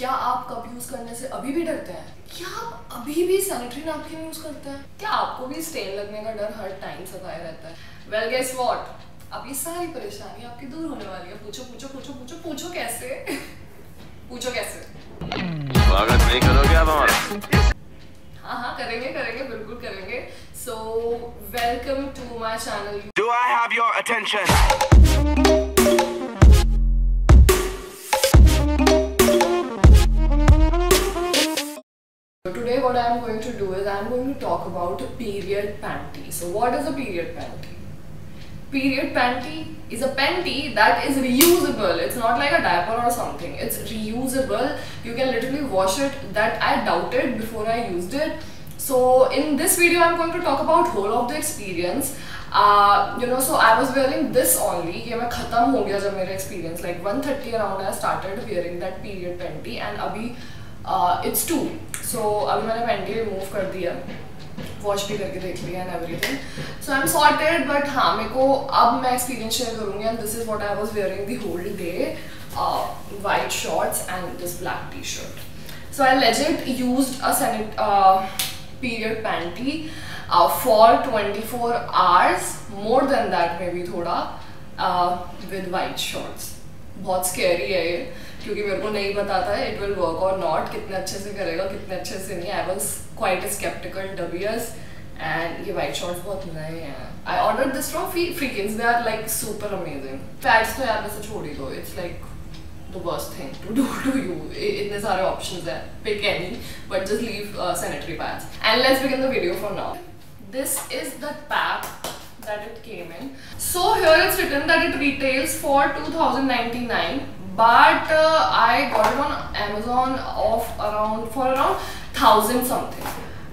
क्या आप cup use करने से अभी भी डरते हैं? क्या आप अभी भी सैनिटरी नैपकिन यूज करते हैं? क्या आपको भी स्टेन लगने का डर हर टाइम सताए रहता है? वेल गेस व्हाट, अब ये सारी परेशानी आपकी दूर होने वाली है। पूछो पूछो पूछो पूछो पूछो कैसे? पूछो कैसे? स्वागत नहीं करोगे आप हमारा? हाँ करेंगे करेंगे बिल्कुल करेंगे। So welcome to my channel. Do I have your attention? Today what I am going to do is I am going to talk about period panty. So what is a period panty? Period panty is a panty that is reusable. It's not like a diaper or something. It's reusable. You can literally wash it. That I doubted before I used it. So in this video I'm going to talk about whole of the experience. So I was wearing this only. ये मैं खत्म हो गया जब मेरा experience like 1:30 around I started wearing that period panty and अभी it's 2. So अभी मैंने panty remove कर दिया, wash भी करके देख लिया and everything. So I'm sorted, but हाँ मेरे को अब मैं experience share करूँगी and this is what I was wearing the whole day. White shorts and this black t-shirt. So I legit used a period panty for 24 hours, more than that maybe थोड़ा, with white shorts. बहुत scary है ये, क्योंकि मेरे को नहीं बताता है it will work or not, कितने अच्छे से करेगा कितने अच्छे से नहीं. I was quite skeptical WS and ये white shorts बहुत नए हैं. I ordered this from Freakins. They are like super amazing. Pads तो यार वैसे छोड़ ही दो. It's like the worst thing to do to you. इतने सारे options हैं. Pick any, but just leave sanitary pads. And let's begin the video for now. This is the pack that it came in. So here it's written that it retails for 2099, but I got it on Amazon for around 1000 something,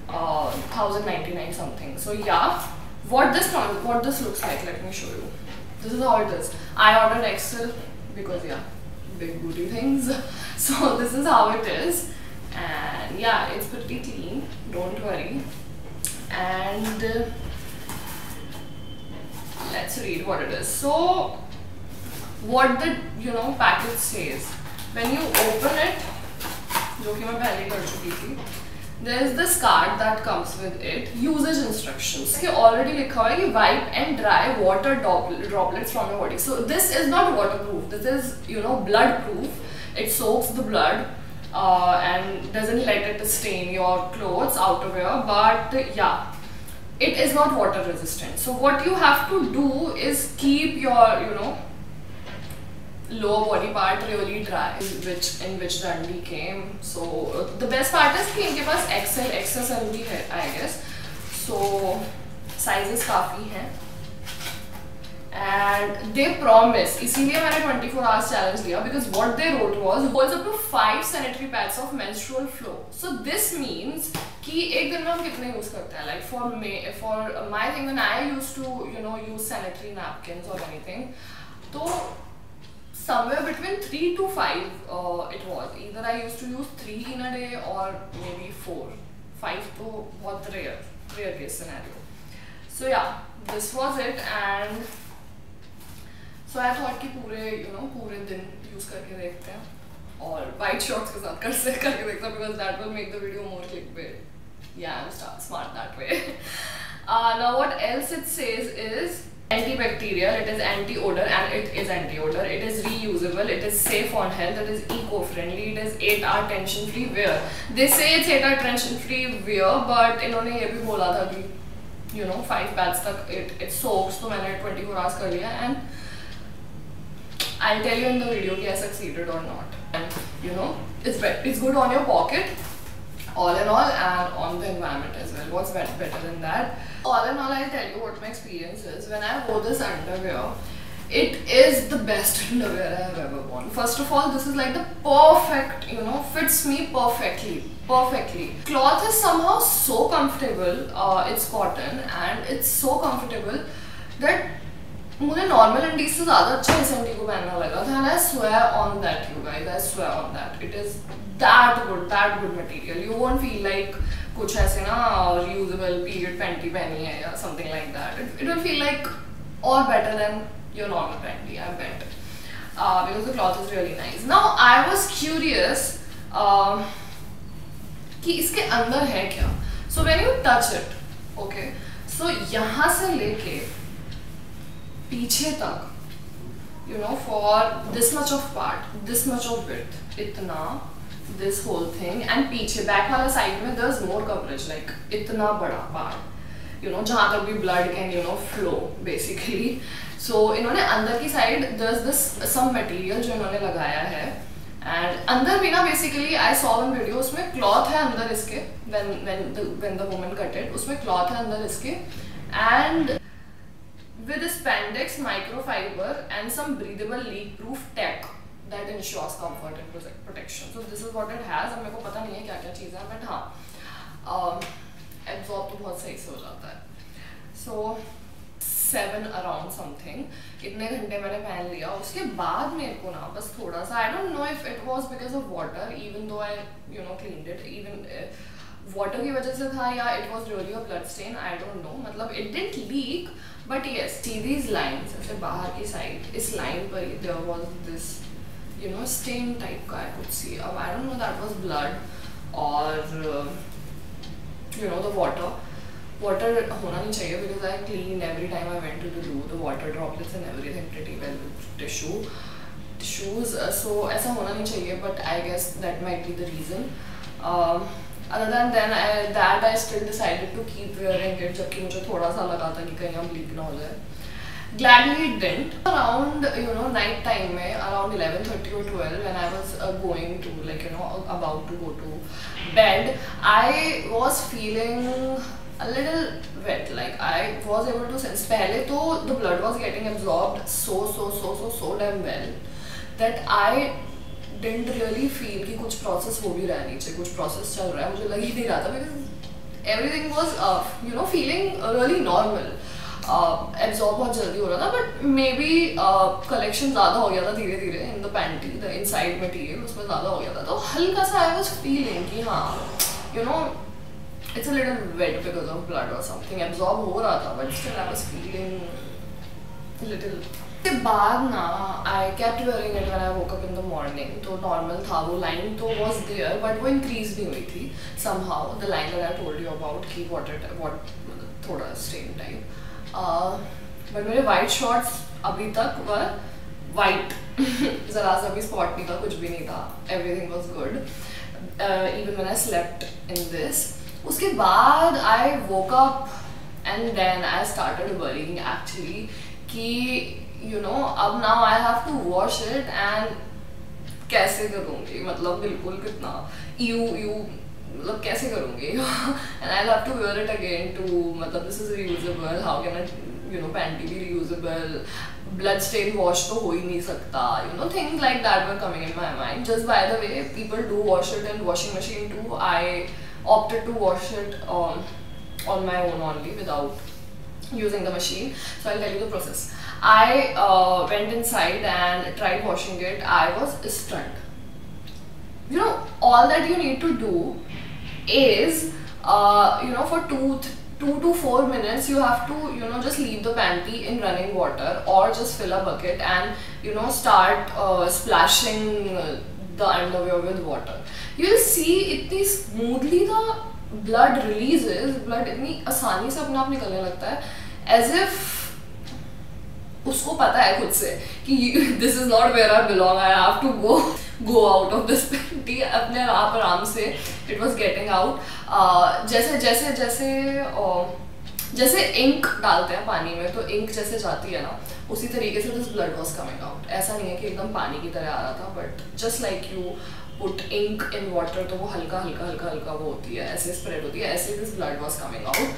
1099 something. So yeah, what this looks like, let me show you. This is how it is. I ordered XL because yeah, big booty things. So this is how it is, and yeah, it's pretty clean, don't worry. And let's read what it is. So what the package says, when you open it, जो कि मैं पहले कर चुकी थी, there is this card that comes with it, usage instructions. इसके already लिखा हुआ है कि wipe and dry water droplets from your body. So this is not waterproof. This is blood proof. It soaks the blood and doesn't let it stain your clothes, outerwear. But yeah, it is not water resistant. So what you have to do is keep your lower body part really dry, in which the undies came. So the best part is कि इनके पास XL भी है, I guess. So sizes काफी हैं. And they promise, इसीलिए मैंने 24 hours challenge लिया, because what they wrote was holds up to 5 sanitary pads of menstrual flow. So this means कि एक दिन में हम कितने यूज करते हैं. Like for my thing, when I used to use sanitary napkins or anything, तो somewhere between 3 to 5 it was. Either I used to use 3 in a day or maybe 4. 5 तो बहुत rare case scenario. So yeah, this was it. And so I thought कि पूरे दिन use करके देखते हैं और white shorts के साथ करके देखते हैं, because that will make the video more clickbait. Yeah, I'm smart that way. Now what else it says is antibacterial, it is anti-odor, and it is anti-odor. It is reusable, it is safe on health, it is eco-friendly, it is 8-hour tension-free wear. They say it's 8-hour tension-free wear, but इन्होंने ये भी बोला था कि 5 pads तक it soaks. तो मैंने 24 hours कर लिया, and I'll tell you in the video कि I succeeded or not. And it's good on your pocket, all in all, and on the environment as well. What's better than that? All in all, I'll tell you what my experience is. When I wore this underwear, it is the best underwear I have ever worn. First of all, this is like the perfect, fits me perfectly. Cloth is somehow so comfortable. It's cotton and it's so comfortable that मुझे normal undies से ज़्यादा अच्छा इस undies को पहनना लगा था. And I swear on that, you guys, I swear on that. It is that good material. You won't feel like कुछ ऐसे ना reusable period panty पहनी है या something like that. It will feel like or better than your normal panty, I bet. Because the cloth is really nice. Now I was curious कि इसके अंदर है क्या. So when you touch it, okay, so यहाँ से लेके पीछे तक, you know, for this much of part, this much of width, इतना, this whole thing, and पीछे back वाला side में there's more coverage, like इतना बड़ा part, you know, जहाँ तक भी blood can, you know, flow basically. So इन्होंने अंदर की side there's this some material जो इन्होंने लगाया है, and अंदर भी ना basically I saw one video, उसमें cloth है अंदर इसके, when the woman cut it, उसमें cloth है अंदर इसके, and with spandex, microfiber and some breathable leak-proof tech that ensures comfort and protection. So this is what it has. अब मेरे को पता नहीं है क्या क्या चीज़ है, but हाँ, absorb तो बहुत सही से हो जाता है. So 7 around something, इतने घंटे मैंने पहन लिया. उसके बाद मेरे को ना बस थोड़ा सा, I don't know if it was because of water, even though I, you know, cleaned it, even water की वजह से था या it was really a blood stain, I don't know. मतलब it didn't leak, but yes, see these lines, ऐसे बाहर की side, इस line पर ही there was this, you know, stain type का I could see. अब I don't know that was blood or you know, the water होना नहीं चाहिए, because I cleaned every time I went to do the water droplets and everything pretty well with tissues, so ऐसा होना नहीं चाहिए, but I guess that might be the reason. Other than that I still decided to keep wearing it, जबकि मुझे थोड़ा सा लगा था कि कहीं हम लीक ना हो जाए. Gladly it didn't. Around, you know, night time में, around 11:30 or 12, when I was going to, like, you know, about to go to bed, I was feeling a little wet. Like I was able to sense, पहले तो the blood was getting absorbed so damn well that I didn't really feel कि कुछ process हो भी रहा है नीचे, कुछ process चल रहा है, मुझे लग ही नहीं रहा था, because everything was you know, feeling really normal. Absorb बहुत जल्दी हो रहा था, but maybe collection ज़्यादा हो गया था धीरे धीरे in the panty, the inside material, उसमें ज़्यादा हो गया था, तो हल्का सा I was feeling कि हाँ, you know, it's a little wet because of blood or something. Absorb हो रहा था, but still I was feeling little. उसके बाद ना I kept wearing it when I woke up in the morning. तो normal था, वो line तो was there, but वो increase नहीं हुई थी somehow. The line that I told you about कि what थोड़ा stain type. But मेरे white shorts अभी तक were white. ज़रा सा भी spot नहीं था, कुछ भी नहीं था. Everything was good. Even when I slept in this. उसके बाद I woke up and then I started worrying actually कि you know, अब now I have to wash it and कैसे करूँगी, मतलब बिल्कुल कितना मतलब कैसे करूँगी and I'll have to wear it again to, मतलब this is reusable, how can it, you know, panty be reusable, blood stain wash तो हो ही नहीं सकता, you know, things like that were coming in my mind. Just by the way, people do wash it in washing machine too. I opted to wash it on my own only without using the machine, so I'll tell you the process. I went inside and tried washing it. I was stunned. You know, all that you need to do is, you know, for 2 to 4 minutes you have to, you know, just leave the panty in running water or just fill a bucket and, you know, start splashing the underwear with water. You will see itni smoothly the blood releases, blood इतनी आसानी से अपने आप निकलने लगता है, as if उसको पता है खुद से कि this is not where I belong, I have to go out of this panty. अपने आप आराम से it was getting out. जैसे इंक डालते हैं पानी में तो इंक जैसे जाती है ना, उसी तरीके से this blood was coming out. ऐसा नहीं है कि एकदम पानी की तरह आ रहा था, but just like you put ink in water तो वो हल्का वो होती है, ऐसे spread होती है, ऐसे this blood was coming out.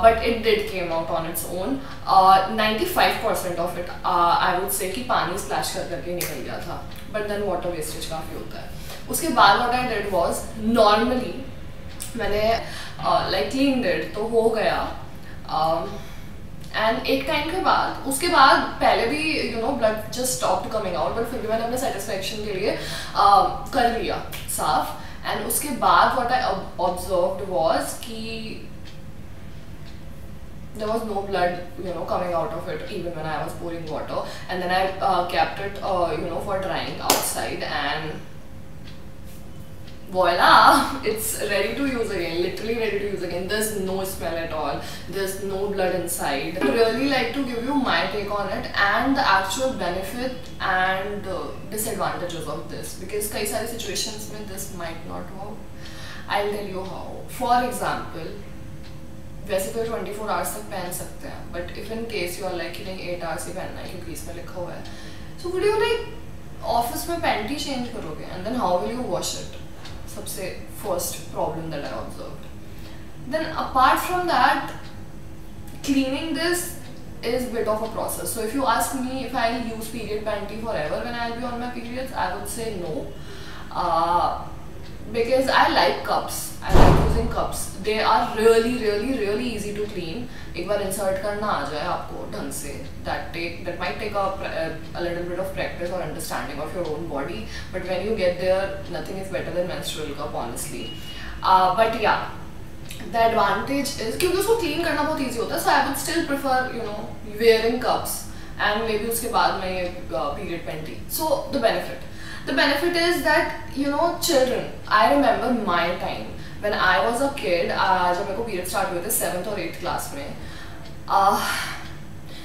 But it did came out on its own. 95% of it I would say कि पानी splash करके निकल गया था, but then water wastage काफ़ी होता है. उसके बाद what I did was, normally मैंने like cleaned it तो हो गया, and एक टाइम के बाद, उसके बाद पहले भी you know blood just stopped coming out, but फिर भी मैंने अपने satisfaction के लिए कर लिया साफ. And उसके बाद what I observed was कि there was no blood, you know, coming out of it even when I was pouring water. And then I kept it, you know, for drying outside, and voila, it's ready to use again, literally ready to use again. There's no smell at all, there's no blood inside. I really like to give you my take on it and the actual benefit and disadvantages of this, because कई सारी situations में this might not work. I'll tell you how. For example, वैसे तो 24 hours तक पहन सकते हैं, but if in case you are like कि नहीं 8 hours ही पहनना है क्योंकि इसमें लिखा हुआ है, so would you like office में पैंटी चेंज करोगे and then how will you wash it? सबसे first problem that I observed. Then apart from that, cleaning this is bit of a process. So if you ask me if I'll use period panty forever when I'll be on my periods, I would say no. Because I like cups. I like using cups. They are really easy to clean. एक बार insert करना आ जाए आपको ढंग से, that might take a little bit of practice or understanding of your own body. But when you get there, nothing is better than menstrual cup, honestly. But yeah, the advantage is क्योंकि उसको clean करना बहुत easy होता है, so I would still prefer, you know, wearing cups and maybe उसके बाद में ये period panty. So the benefit is that, you know, children, I remember my time when I was a kid, जब मेरे को period start हुए थे 7th or 8th class में,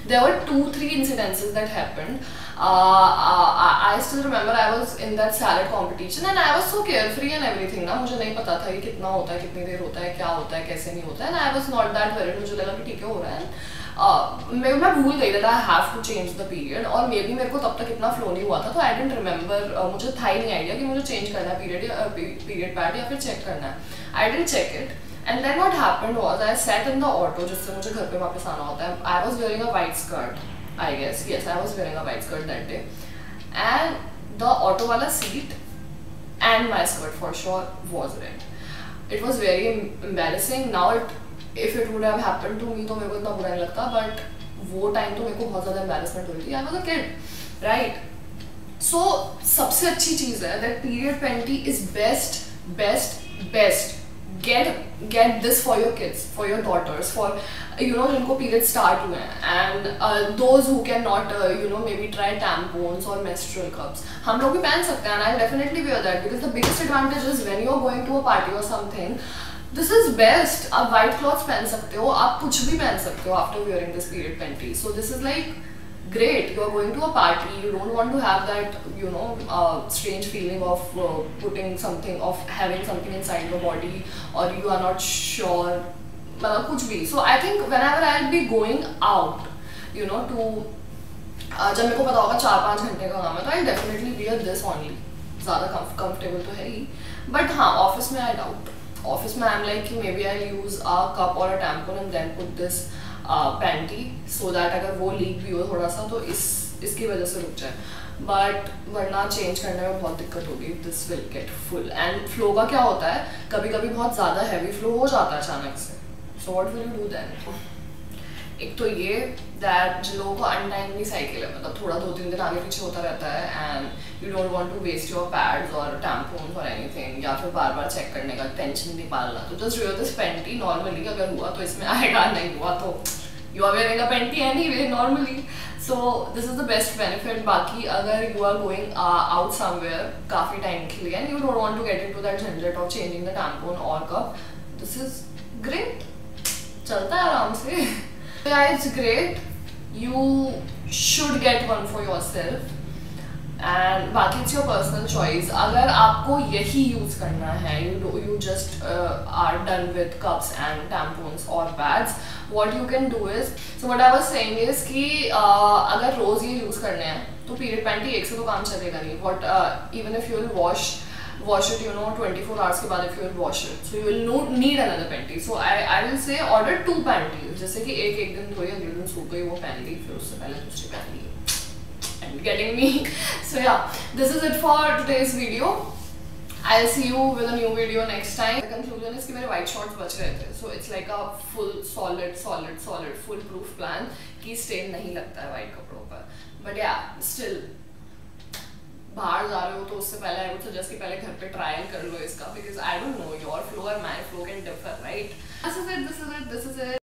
there were 2-3 incidences that happened. I still remember I was in that salad competition and I was so carefree and everything ना, मुझे नहीं पता था ये कितना होता है, कितनी देर होता है, क्या होता है, कैसे नहीं होता है, and I was not that worried. मुझे लगा कि ठीक है हो रहा है. मैं भूल गई that I have to change the period, और मे बी मेरे को तब तक इतना फ्लो नहीं हुआ था, तो I didn't remember, मुझे था ही नहीं आइडिया कि मुझे चेंज करना है period pad या फिर चेक करना है. I didn't check it, and then what happened was I sat in the auto जिससे मुझे घर पे वापस आना होता है. I was wearing a white skirt, I guess, yes, I was wearing a white skirt that day, and the auto wala seat and my skirt for sure was red. It was very embarrassing. Now if it would have happened to me तो मेरे को इतना बुरा नहीं लगता, but वो time तो मेरे को बहुत ज़्यादा embarrassment हुई थी. I was a kid, right? So सबसे अच्छी चीज़ है that period panty is best. Get this for your kids, for your daughters, for, you know, जिनको period start हुए हैं, and those who cannot, you know, maybe try tampons or menstrual cups. हम लोग भी पहन सकते हैं, and I'll definitely wear that, because the biggest advantage is when you're going to a party or something, this is best. आप white clothes पहन सकते हो, आप कुछ भी पहन सकते हो after wearing this period panty. So this is like great. You are going to a party, you don't want to have that, you know, strange feeling of putting something, of having something inside your body, or you are not sure, मतलब कुछ भी. So I think whenever I'll be going out, you know, to जब मेरे को पता होगा 4-5 घंटे का काम है, तो I'll definitely wear this only. ज़्यादा comfortable तो है ही, but हाँ, office में I doubt. Office में I'm like maybe I'll use a cup or a tampon and then put this panty, so that अगर वो लीक भी हो थोड़ा सा तो इसकी वजह से रुक जाए, but वरना चेंज करने में बहुत दिक्कत होगी. This will get full, and flow का क्या होता है, कभी कभी बहुत ज़्यादा heavy flow हो जाता है अचानक से. So what will you do then? एक तो ये that जिन लोगों को अनटाइमली साइकिल है, मतलब थोड़ा 2-3 दिन आगे पीछे होता रहता है, and you don't want to waste your pads or tampons or anything, या फिर बार बार चेक करने का टेंशन नहीं पालना, तो just wear this panty normally. अगर हुआ तो इसमें आएगा, नहीं हुआ तो you are wearing a panty anyway normally. So this is the best benefit. बाकी अगर you are going out somewhere काफ़ी टाइम के लिए and you don't want to get into that झंझट of changing the tampon or cup, this is great. चलता है आराम से. Yeah, it's great. You should get one for yourself, and बाकी it's your personal choice. अगर आपको यही use करना है, you just are done with cups and tampons or pads, what you can do is, so what I was saying is कि अगर रोज ये use करने हैं तो period panty एक से तो काम चलेगा नहीं. What even if you will wash it, you know, 24 hours के बाद if you will wash it, so you will need another panty. So I will say order 2 panties, जैसे कि एक दिन धोई, अगले दिन सूख गई, वो पहन ली, फिर उससे पहले दूसरी पहन ली. And getting me. So yeah, this is it for today's video. I'll see you with a new video next time. The conclusion is कि मेरे white shorts बच रहे थे, so it's like a full solid full proof plan कि stain नहीं लगता है white कपड़ों पर. But yeah, still बाहर जा रहे हो तो उससे पहले I would suggest कि पहले घर पे ट्रायल कर लो इसका, because I don't know, your flow and my flow can differ, right? This is it.